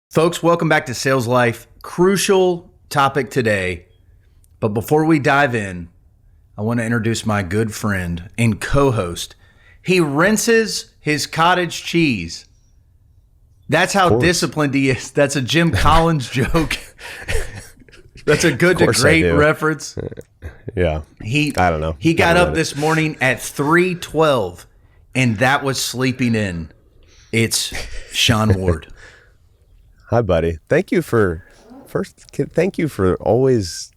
Folks, welcome back to Sales Life. Crucial topic today. But before we dive in, I want to introduce my good friend and co-host. He rinses his cottage cheese. That's how disciplined he is. That's a Jim Collins joke. That's a good to great reference. Yeah. I don't know. He got up this morning at 3:12, and that was sleeping in. It's Sean Ward. Hi, buddy. Thank you for always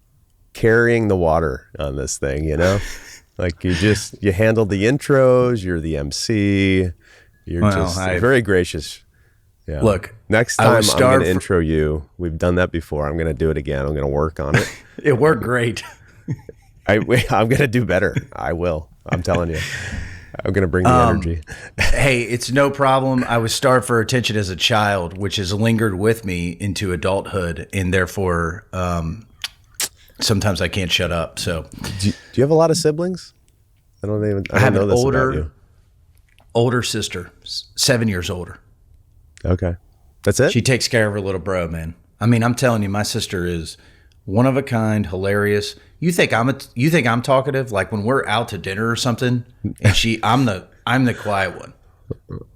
carrying the water on this thing, you know? Like you handled the intros, you're the MC, you're very gracious. Yeah. Look, next time I'm going to intro you. We've done that before. I'm going to do it again. I'm going to work on it. It worked great. I'm going to do better. I will. I'm telling you. I'm going to bring the energy. Hey, it's no problem. I was starved for attention as a child, which has lingered with me into adulthood, and therefore sometimes I can't shut up. So, do you have a lot of siblings? I have an older sister, 7 years older. Okay. That's it? She takes care of her little bro, man. I mean, I'm telling you, my sister is one of a kind, hilarious. You think I'm talkative? Like when we're out to dinner or something, and I'm the quiet one.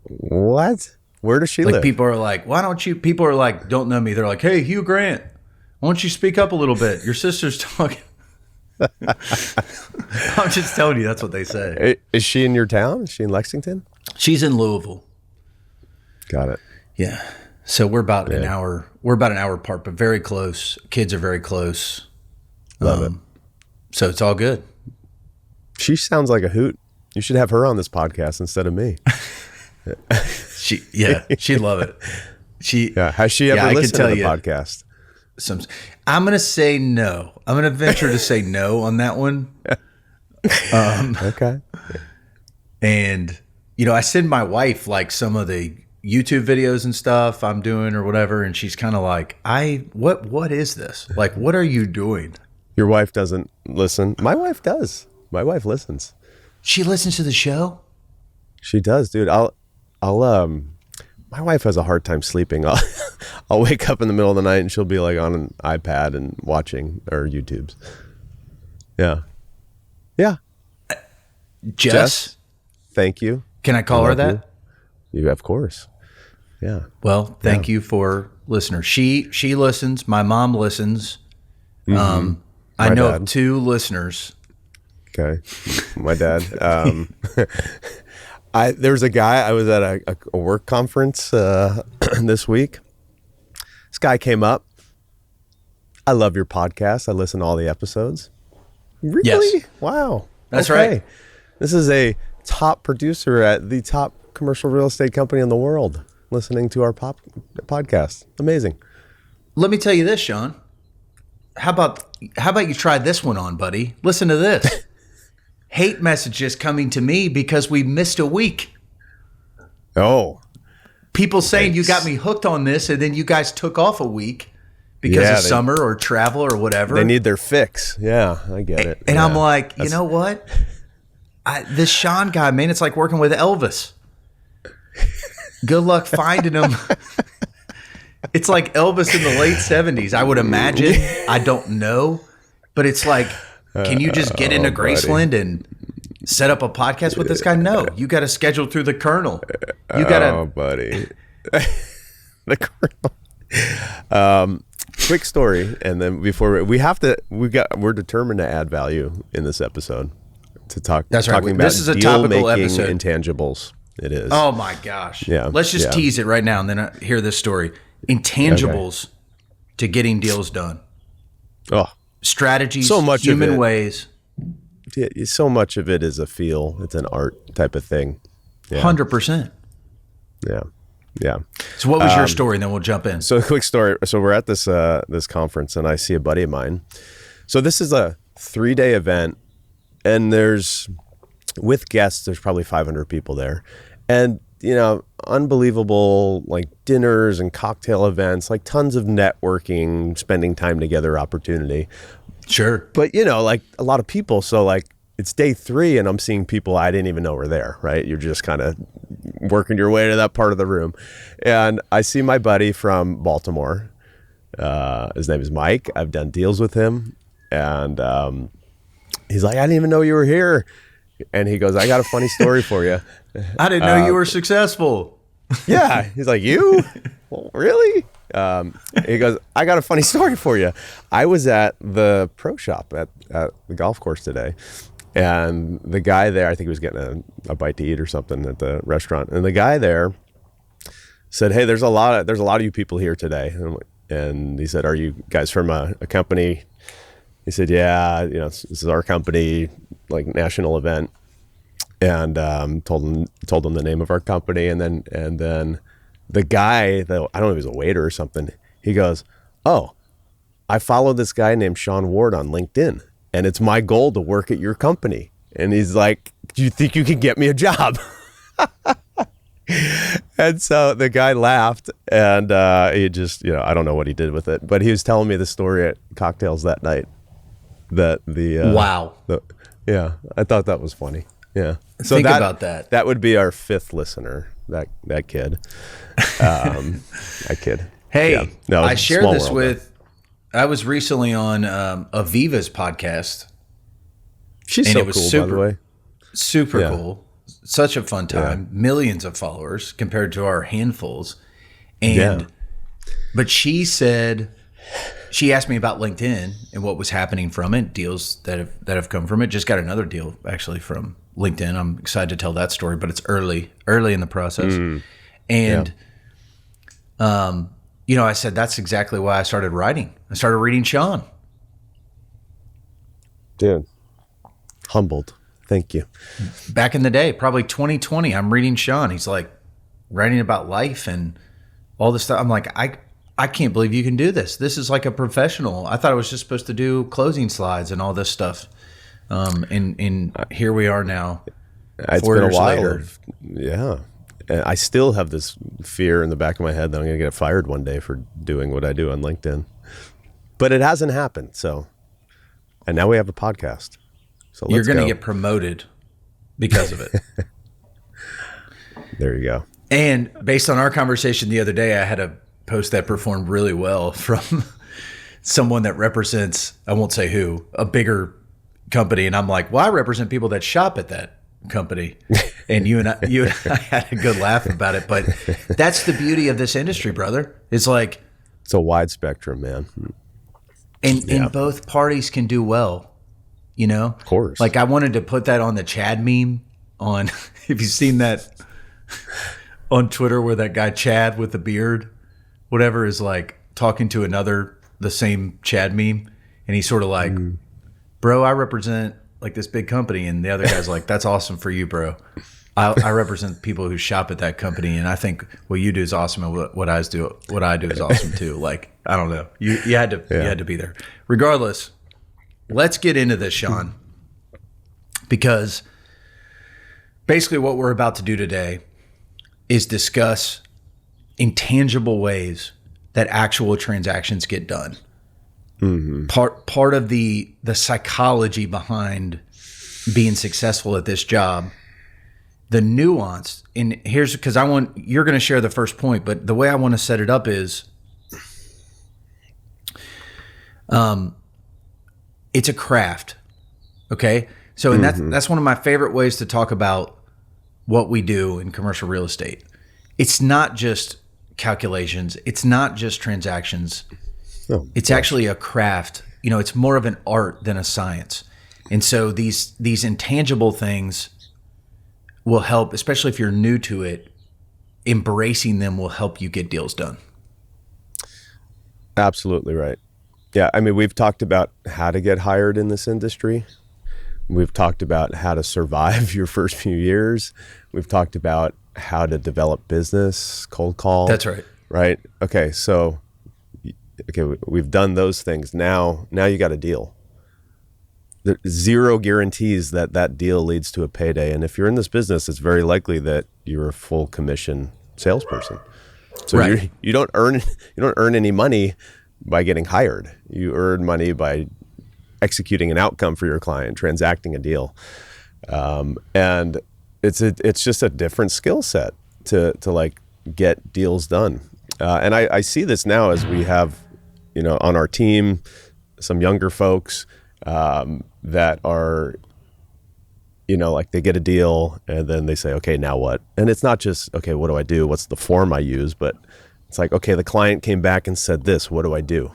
What? Where does she live? People are like, why don't you? People are like, don't know me. They're like, hey, Hugh Grant, why don't you speak up a little bit? Your sister's talking. I'm just telling you, that's what they say. Is she in your town? Is she in Lexington? She's in Louisville. Got it. Yeah. So we're about an hour. We're about an hour apart, but very close. Kids are very close. Love it. So it's all good. She sounds like a hoot. You should have her on this podcast instead of me. She'd love it. Has she ever listened to the podcast? I'm going to say no. I'm going to venture to say no on that one. Okay. And I send my wife like some of the YouTube videos and stuff I'm doing or whatever, and she's kind of like, what is this? Like, what are you doing? Your wife doesn't listen. My wife does. My wife listens. She listens to the show? She does, dude. My wife has a hard time sleeping. I'll wake up in the middle of the night and she'll be like on an iPad and watching our YouTubes. Yeah. Yeah. Jess? Thank you. Can I call her that? You, of course. Yeah. Well, thank you for listeners. She listens. My mom listens. Mm-hmm. I know of 2 listeners. Okay. My dad. There's a guy, I was at a work conference this week. This guy came up. I love your podcast. I listen to all the episodes. Really? Yes. Wow. That's right. This is a top producer at the top commercial real estate company in the world listening to our podcast. Amazing. Let me tell you this, Sean. How about you try this one on, buddy? Listen to this. Hate messages coming to me because we missed a week. Oh. People saying you got me hooked on this and then you guys took off a week because of summer or travel or whatever. They need their fix. Yeah, I get it. And I'm like, you know what? This Sean guy, man, it's like working with Elvis. Good luck finding him. It's like Elvis in the late 70s, I would imagine. I don't know. But it's like, can you just get into Graceland and set up a podcast with this guy? No. You got to schedule through the Colonel. You got to. Oh, buddy. The Colonel. Quick story. And then before we're determined to add value in this episode to talk. That's right. Talking about this is a topical deal-making episode. Intangibles. It is. Oh, my gosh. Yeah. Let's just tease it right now and then I hear this story. Intangibles to getting deals done. Oh, strategies, so much human ways. Yeah, so much of it is a feel. It's an art type of thing. 100%. Yeah. So what was your story? And then we'll jump in. So a quick story. So we're at this conference and I see a buddy of mine. So this is a 3-day event and with guests, there's probably 500 people there. And unbelievable like dinners and cocktail events, like tons of networking, spending time together opportunity. Sure. But like a lot of people. So like it's day 3 and I'm seeing people I didn't even know were there, right? You're just kind of working your way to that part of the room. And I see my buddy from Baltimore. His name is Mike. I've done deals with him. And he's like, I didn't even know you were here. And he goes, I got a funny story for you. I didn't know you were successful. Yeah. He's like, you? Well, really? He goes, I got a funny story for you. I was at the pro shop at the golf course today. And the guy there, I think he was getting a bite to eat or something at the restaurant. And the guy there said, hey, there's a lot of you people here today. And he said, are you guys from a company? He said, yeah, this is our company, like national event. And told him the name of our company. And then the guy, though, I don't know if he was a waiter or something, he goes, oh, I follow this guy named Sean Ward on LinkedIn. And it's my goal to work at your company. And he's like, do you think you can get me a job? And so the guy laughed, and he just, I don't know what he did with it, but he was telling me the story at cocktails that night. Wow. Yeah, I thought that was funny. Yeah. So Think about that. That would be our fifth listener, that kid. That kid. Hey, yeah. No, I shared small this world, with, I was recently on Aviva's podcast. She's and so it was cool, super, by the way. Super Yeah. cool. Such a fun time. Yeah. Millions of followers compared to our handfuls. And but she said, she asked me about LinkedIn and what was happening from it, deals that have come from it. Just got another deal actually from LinkedIn. I'm excited to tell that story, but it's early in the process. And I said that's exactly why I started writing. I started reading Sean. Dude, humbled. Thank you. Back in the day, probably 2020, I'm reading Sean. He's like writing about life and all this stuff. I'm like, I can't believe you can do this. This is like a professional. I thought I was just supposed to do closing slides and all this stuff. And here we are now. It's 4 been a years while. later. Yeah. And I still have this fear in the back of my head that I'm going to get fired one day for doing what I do on LinkedIn. But it hasn't happened. And now we have a podcast. So You're going to get promoted because of it. There you go. And based on our conversation the other day, I had a post that performed really well from someone that represents, I won't say who, a bigger company. And I'm like, well, I represent people that shop at that company. And you and I had a good laugh about it. But that's the beauty of this industry, brother. It's like, it's a wide spectrum, man. And both parties can do well, Of course. Like I wanted to put that on the Chad meme on, if you've seen that on Twitter where that guy Chad with the beard, whatever, is like talking to the same Chad meme. And he's sort of like, bro, I represent like this big company. And the other guy's like, that's awesome for you, bro. I represent people who shop at that company. And I think what you do is awesome. And what I do is awesome too. Like, I don't know. You had to be there. Regardless, let's get into this, Sean, because basically what we're about to do today is discuss intangible ways that actual transactions get done. Mm-hmm. Part of the psychology behind being successful at this job, the nuance. And here's because you're going to share the first point, but the way I want to set it up is, it's a craft. Okay. So, and that's one of my favorite ways to talk about what we do in commercial real estate. It's not just calculations. It's not just transactions. Oh, it's actually a craft. It's more of an art than a science. And so these intangible things will help, especially if you're new to it, embracing them will help you get deals done. Absolutely right. Yeah. I mean, we've talked about how to get hired in this industry. We've talked about how to survive your first few years. We've talked about how to develop business, cold call. That's right. Right. Okay. So, we've done those things. Now you got a deal. There's zero guarantees that deal leads to a payday. And if you're in this business, it's very likely that you're a full commission salesperson. So right. you don't earn any money by getting hired. You earn money by executing an outcome for your client, transacting a deal. And it's just a different skill set. to like get deals done. And I see this now as we have, on our team, some younger folks that are, like they get a deal and then they say, okay, now what? And it's not just, okay, what do I do? What's the form I use? But it's like, okay, the client came back and said this, what do I do?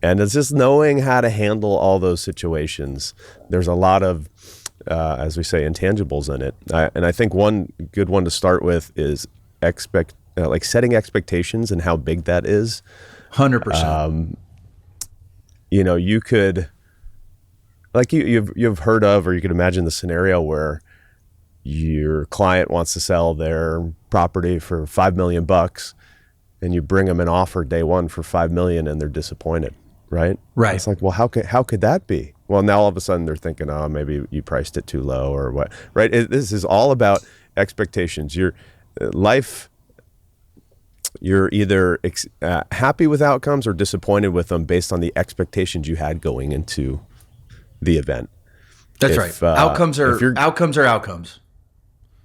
And it's just knowing how to handle all those situations. There's a lot of, as we say, intangibles in it. And I think one good one to start with is setting expectations and how big that is. 100%. You could, like you've heard of, or you could imagine the scenario where your client wants to sell their property for $5 million and you bring them an offer day one for $5 million and they're disappointed, right? Right. It's like, well, how could that be? Well, now all of a sudden they're thinking, oh, maybe you priced it too low or what, right? This is all about expectations. Your life, you're either happy with outcomes or disappointed with them based on the expectations you had going into the event. That's right. Outcomes are outcomes.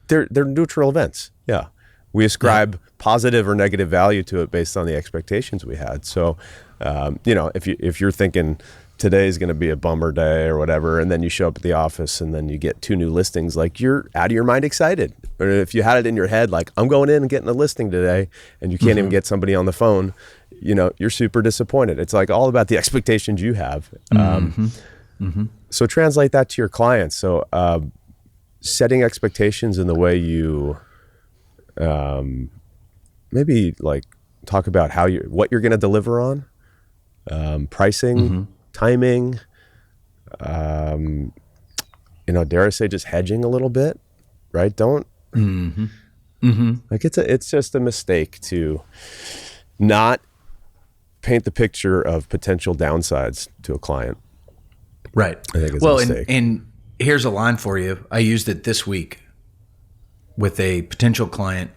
They're neutral events. Yeah. We ascribe positive or negative value to it based on the expectations we had. So, if you're thinking today's going to be a bummer day or whatever, and then you show up at the office and then you get 2 new listings, like you're out of your mind excited. Or if you had it in your head, like I'm going in and getting a listing today and you can't even get somebody on the phone, you're super disappointed. It's like all about the expectations you have. So translate that to your clients. So setting expectations in the way you maybe like talk about what you're going to deliver on, pricing, timing, dare I say just hedging a little bit, right? Don't, like it's just a mistake to not paint the picture of potential downsides to a client. Right. I think it's a mistake. And here's a line for you. I used it this week with a potential client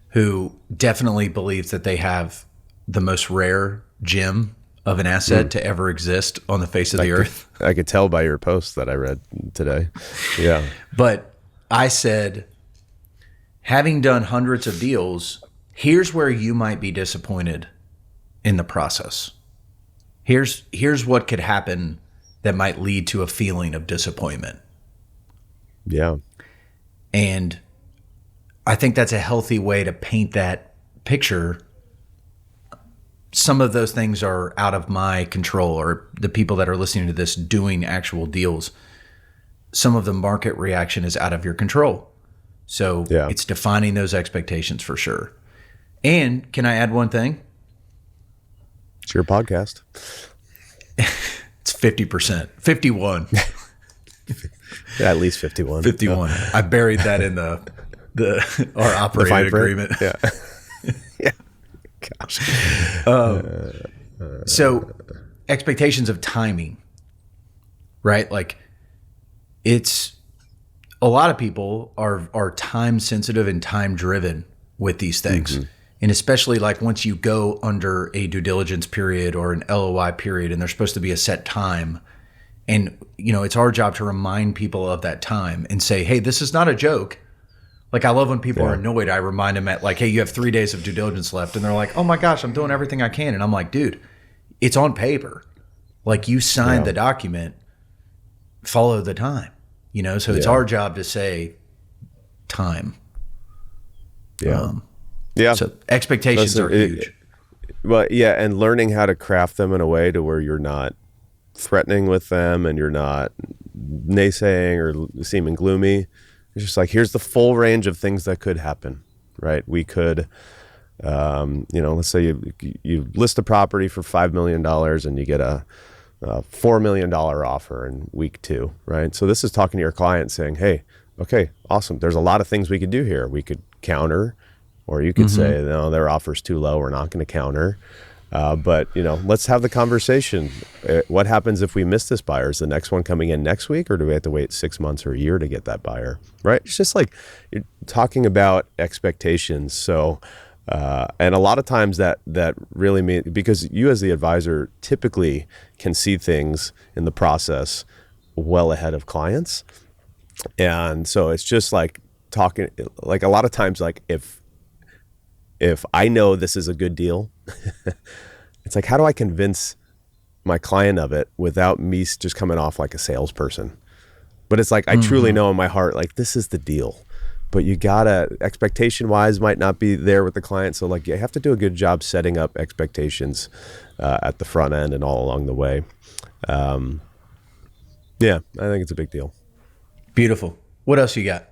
who definitely believes that they have the most rare gem of an asset to ever exist on the face of the earth. I could tell by your post that I read today. Yeah. But I said, having done hundreds of deals, here's where you might be disappointed in the process. Here's what could happen that might lead to a feeling of disappointment. Yeah. And I think that's a healthy way to paint that picture. Some of those things are out of my control, or the people that are listening to this doing actual deals. Some of the market reaction is out of your control. So it's defining those expectations for sure. And can I add one thing? It's your podcast. It's 50%, 51. Yeah, at least 51. 51. I buried that in the our operating agreement. Yeah. Yeah. Gosh. So expectations of timing, right? Like it's a lot of people are time sensitive and time driven with these things. And especially like once you go under a due diligence period or an LOI period, and there's supposed to be a set time. And, it's our job to remind people of that time and say, hey, this is not a joke. Like I love when people are annoyed. I remind them at like, hey, you have 3 days of due diligence left. And they're like, oh my gosh, I'm doing everything I can. And I'm like, dude, it's on paper. Like you signed the document, follow the time, so it's our job to say time. So expectations are huge. And learning how to craft them in a way to where you're not threatening with them and you're not naysaying or seeming gloomy. It's just like, here's the full range of things that could happen, right? We could, let's say you list a property for $5 million and you get a $4 million offer in week 2, right? So this is talking to your client saying, hey, okay, awesome. There's a lot of things we could do here. We could counter, or you could say, no, their offer's too low. We're not going to counter. But let's have the conversation. What happens if we miss this buyer? Is the next one coming in next week, or do we have to wait 6 months or a year to get that buyer? Right? It's just like you're talking about expectations. So, and a lot of times that really means, because you as the advisor typically can see things in the process well ahead of clients. And so it's just like talking, like a lot of times, like if I know this is a good deal, it's like, how do I convince my client of it without me just coming off like a salesperson? But it's like, I truly know in my heart, like, this is the deal. But you gotta, expectation wise might not be there with the client. So like, you have to do a good job setting up expectations at the front end and all along the way. Yeah, I think it's a big deal. Beautiful. What else you got?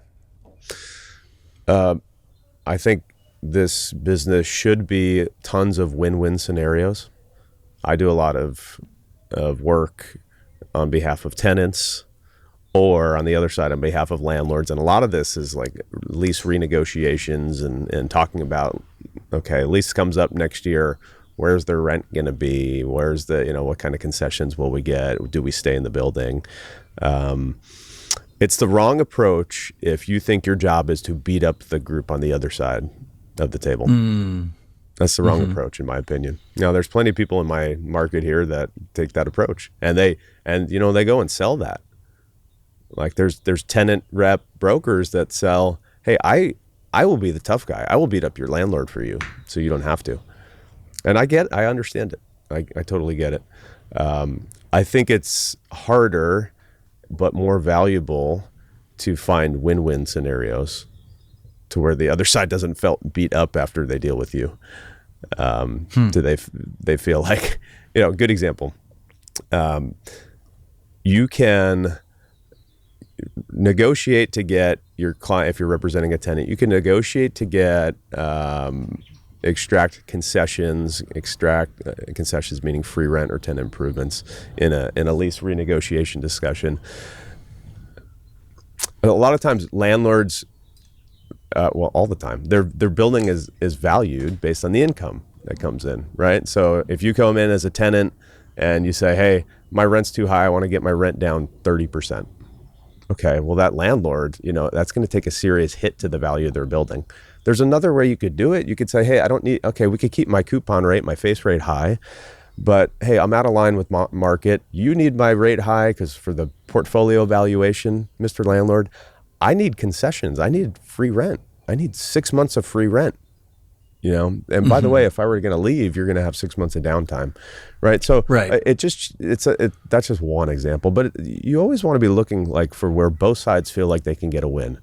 I think this business should be tons of win-win scenarios. I do a lot of work on behalf of tenants or on the other side on behalf of landlords. And a lot of this is like lease renegotiations and talking about, okay, lease comes up next year. Where's their rent going to be? Where's the, what kind of concessions will we get? Do we stay in the building? It's the wrong approach if you think your job is to beat up the group on the other side of the table. That's the wrong approach, in my opinion. Now, there's plenty of people in my market here that take that approach, and they go and sell that. Like there's tenant rep brokers that sell, hey, I will be the tough guy. I will beat up your landlord for you, so you don't have to. And I understand it. I totally get it. I think it's harder, but more valuable to find win-win scenarios to where the other side doesn't feel beat up after they deal with you. Do they feel like, good example. You can negotiate to get your client, if you're representing a tenant, you can negotiate to get, extract concessions meaning free rent or tenant improvements in a lease renegotiation discussion. A lot of times landlords, all the time, their building is valued based on the income that comes in, right? So if you come in as a tenant and you say, hey, my rent's too high, I want to get my rent down 30%. Okay, well, that landlord, that's going to take a serious hit to the value of their building. There's another way you could do it. You could say, hey, we could keep my coupon rate, my face rate high, but hey, I'm out of line with market. You need my rate high because for the portfolio valuation, Mr. Landlord, I need concessions. I need free rent. I need 6 months of free rent. And by the way, if I were going to leave, you're going to have 6 months of downtime, right? So right. That's just one example, but you always want to be looking like for where both sides feel like they can get a win.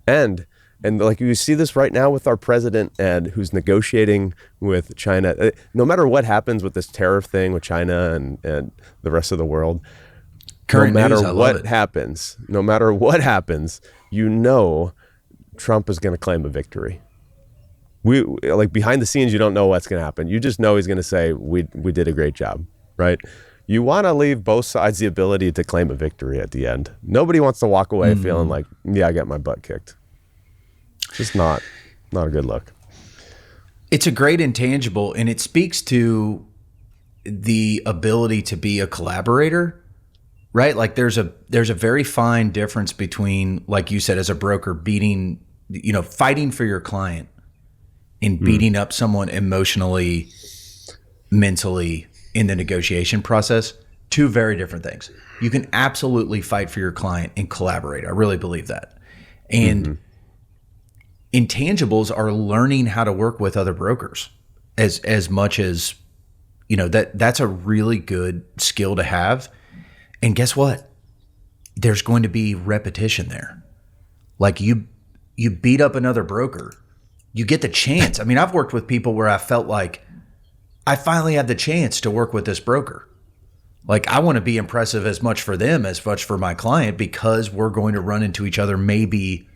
And like you see this right now with our president and who's negotiating with China. No matter what happens with this tariff thing with China and the rest of the world, no matter what happens, Trump is going to claim a victory. We like behind the scenes, you don't know what's going to happen. You just know he's going to say, we did a great job, right? You want to leave both sides the ability to claim a victory at the end. Nobody wants to walk away feeling like, yeah, I got my butt kicked. It's just not a good look. It's a great intangible, and it speaks to the ability to be a collaborator, right? Like there's a very fine difference between, like you said, as a broker, fighting for your client and beating up someone emotionally, mentally in the negotiation process. Two very different things. You can absolutely fight for your client and collaborate. I really believe that. And intangibles are learning how to work with other brokers as much as, that's a really good skill to have. And guess what? There's going to be repetition there. Like you beat up another broker, you get the chance. I mean, I've worked with people where I felt like I finally had the chance to work with this broker. Like I want to be impressive as much for them as much for my client because we're going to run into each other maybe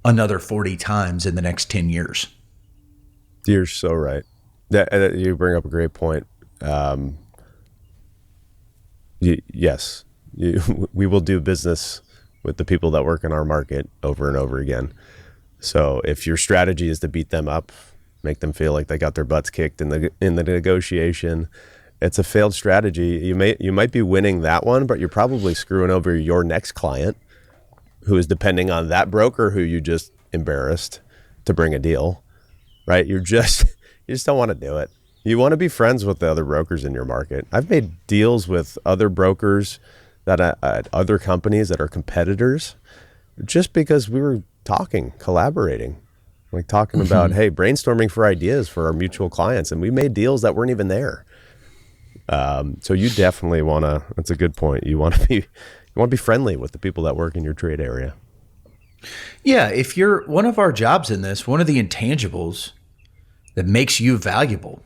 another 40 times in the next 10 years. You're so right. You bring up a great point. Yes, we will do business with the people that work in our market over and over again. So if your strategy is to beat them up, make them feel like they got their butts kicked in the negotiation, it's a failed strategy. You might be winning that one, but you're probably screwing over your next client who is depending on that broker who you just embarrassed to bring a deal, right? You just don't want to do it. You want to be friends with the other brokers in your market. I've made deals with other brokers that at other companies that are competitors just because we were collaborating, like talking about, hey, brainstorming for ideas for our mutual clients. And we made deals that weren't even there. So you definitely want to, that's a good point. You want to be friendly with the people that work in your trade area. Yeah. If you're one of our jobs in this, one of the intangibles that makes you valuable,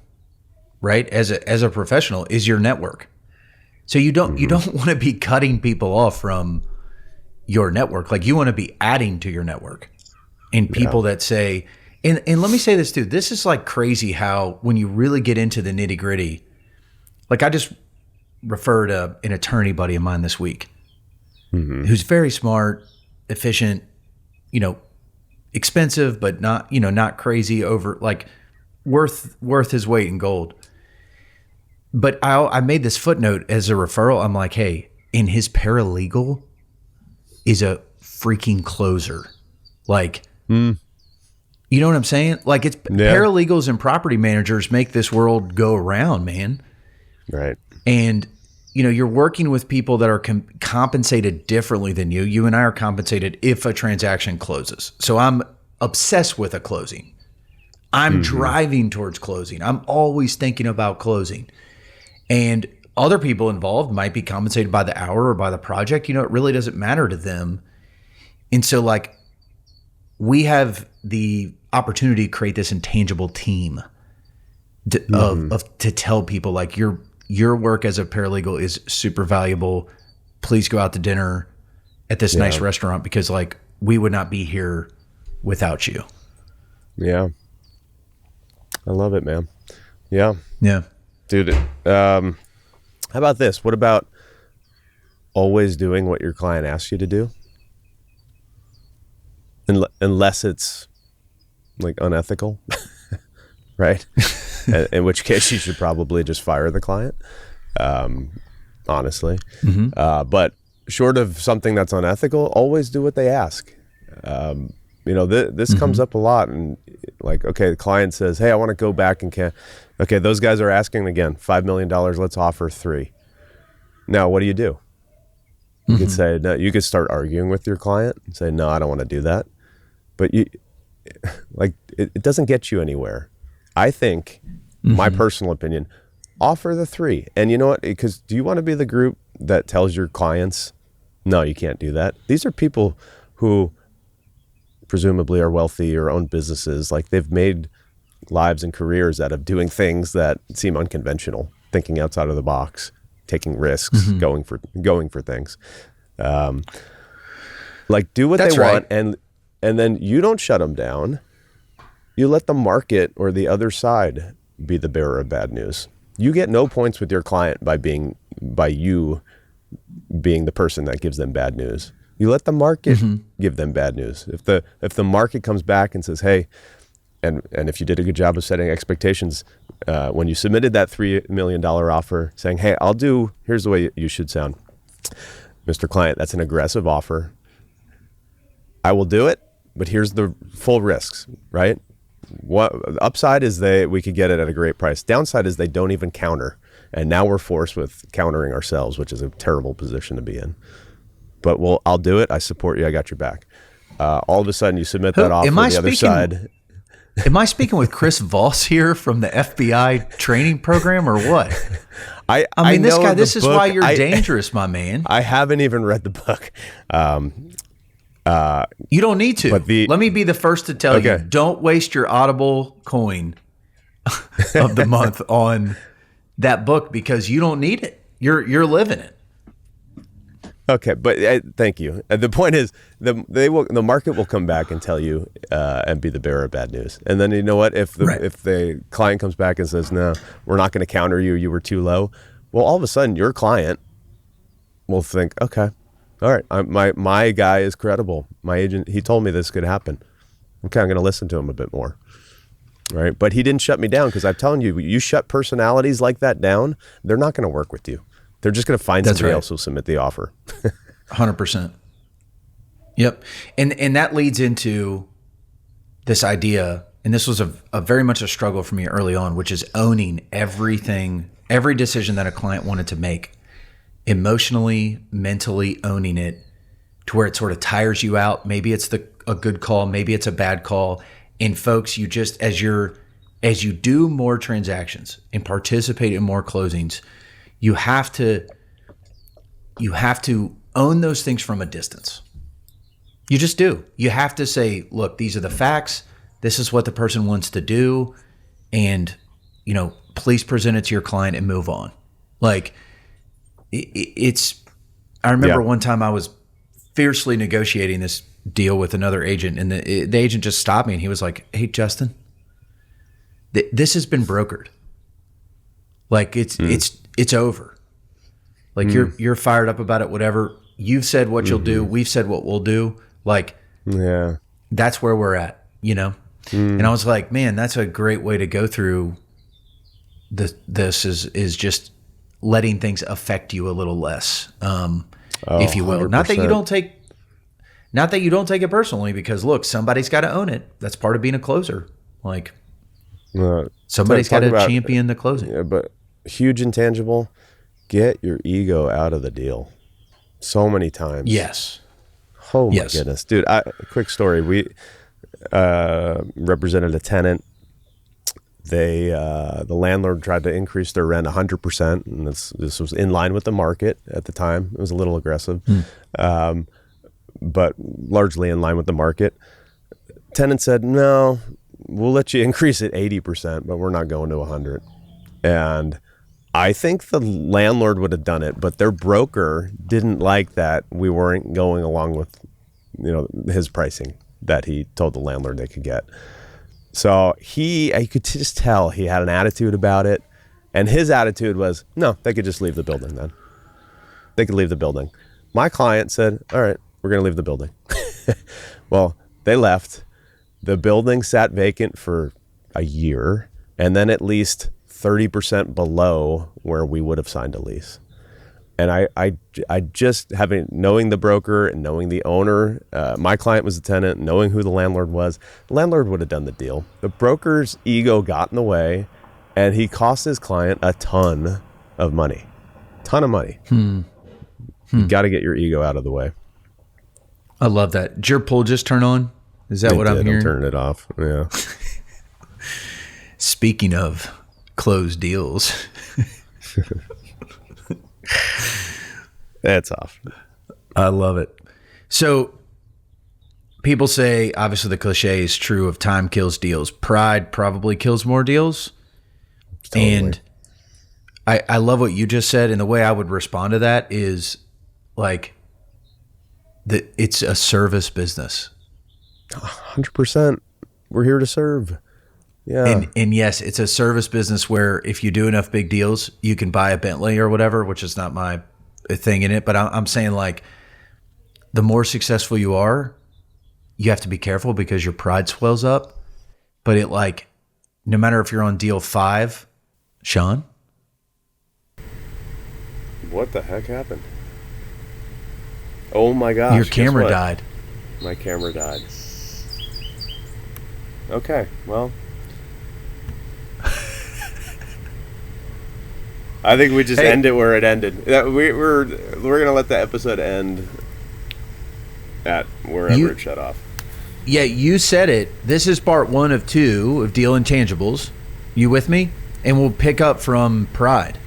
right, as a professional is your network. So you don't want to be cutting people off from your network. Like, you want to be adding to your network, and people that say, and let me say this too. This is like crazy how when you really get into the nitty gritty, like I just referred an attorney buddy of mine this week who's very smart, efficient, expensive, but not crazy over, like worth his weight in gold. But I made this footnote as a referral. I'm like, hey, and his paralegal is a freaking closer. Like, you know what I'm saying? Like, it's paralegals and property managers make this world go around, man. Right. And, you're working with people that are compensated differently than you. You and I are compensated if a transaction closes. So I'm obsessed with a closing. I'm driving towards closing. I'm always thinking about closing. And other people involved might be compensated by the hour or by the project. It really doesn't matter to them. And so, like, we have the opportunity to create this intangible team to tell people, like, your work as a paralegal is super valuable. Please go out to dinner at this nice restaurant, because, like, we would not be here without you. Yeah. I love it, man. Yeah. Yeah. Dude, how about this? What about always doing what your client asks you to do? Unless it's like unethical, right? In which case you should probably just fire the client, honestly. But short of something that's unethical, always do what they ask. This comes up a lot. And like, okay, the client says, hey, I want to go back and okay, those guys are asking again, $5 million, let's offer $3 million. Now, what do? You could say, no, you could start arguing with your client and say, no, I don't want to do that. But it doesn't get you anywhere. I think, my personal opinion, offer the $3 million. And you know what? Because do you want to be the group that tells your clients, no, you can't do that? These are people who presumably are wealthy or own businesses. Like, they've made lives and careers out of doing things that seem unconventional, thinking outside of the box, taking risks, going for things. Like, do what they want, and then you don't shut them down. You let the market or the other side be the bearer of bad news. You get no points with your client by you being the person that gives them bad news. You let the market give them bad news. If the market comes back and says, hey, and if you did a good job of setting expectations, when you submitted that $3 million offer, saying, hey, here's the way you should sound. Mr. Client, that's an aggressive offer. I will do it, but here's the full risks, right? What upside is we could get it at a great price. Downside is they don't even counter. And now we're forced with countering ourselves, which is a terrible position to be in. But I'll do it. I support you. I got your back. All of a sudden you submit that offer to the other side. Am I speaking with Chris Voss here from the FBI training program, or what? I mean, this guy, this is why you're dangerous, my man. I haven't even read the book. You don't need to. Let me be the first to tell you, don't waste your Audible coin of the month on that book, because you don't need it. You're living it. Okay, but thank you. The point is, the market will come back and tell you and be the bearer of bad news. And then, you know what? If the client comes back and says, no, we're not going to counter you, you were too low. Well, all of a sudden, your client will think, okay, all right, my guy is credible. My agent, he told me this could happen. Okay, I'm going to listen to him a bit more. Right? But he didn't shut me down, because I'm telling you, you shut personalities like that down, they're not going to work with you. They're just going to find somebody else who'll submit the offer. 100%. Yep. And that leads into this idea, and this was a very much a struggle for me early on, which is owning everything, every decision that a client wanted to make, emotionally, mentally owning it to where it sort of tires you out. Maybe it's the a good call, maybe it's a bad call. And folks, you just as you do more transactions and participate in more closings, you have to own those things from a distance. You just do. You have to say, look, these are the facts. This is what the person wants to do. And, please present it to your client and move on. Like I remember one time I was fiercely negotiating this deal with another agent, and the agent just stopped me and he was like, "Hey, Justin, this has been brokered. Like it's over. Like you're fired up about it, whatever. You've said what you'll do. We've said what we'll do. Like, that's where we're at, And I was like, man, that's a great way to go through this is just letting things affect you a little less, if you will. 100%. Not that you don't take it personally, because look, somebody's got to own it. That's part of being a closer. Like somebody's got to champion the closing. Yeah, but huge intangible, get your ego out of the deal. So many times. Yes. Oh my goodness, dude. Quick story. We represented a tenant. The landlord tried to increase their rent 100%, and this was in line with the market at the time. It was a little aggressive, but largely in line with the market. Tenant said, "No, we'll let you increase it 80%, but we're not going to 100." And I think the landlord would have done it, but their broker didn't like that we weren't going along with, his pricing that he told the landlord they could get. So I could just tell he had an attitude about it, and his attitude was, no, they could just leave the building then. They could leave the building. My client said, all right, we're going to leave the building. Well, they left. The building sat vacant for a year, and then at least 30% below where we would have signed a lease. And I just knowing the broker and knowing the owner, my client was the tenant, knowing who the landlord was, the landlord would have done the deal. The broker's ego got in the way, and he cost his client a ton of money. You got to get your ego out of the way. I love that. Did your pool just turn on? Is that what I'm hearing? I'm turning it off. Yeah. Speaking of closed deals. That's off. I love it. So people say, obviously the cliche is true of time kills deals. Pride probably kills more deals. Totally. And I love what you just said. And the way I would respond to that is like, it's a service business. 100%. We're here to serve. Yeah. And yes, it's a service business where if you do enough big deals, you can buy a Bentley or whatever, which is not my thing in it. But I'm saying, like, the more successful you are, you have to be careful because your pride swells up. But it, like, no matter if you're on deal 5, Sean? What the heck happened? Oh my gosh. Your camera died. My camera died. Okay, well. I think we just end it where it ended. We're gonna let the episode end at wherever it shut off. Yeah, you said it. This is part 1 of 2 of Deal Intangibles. You with me? And we'll pick up from pride.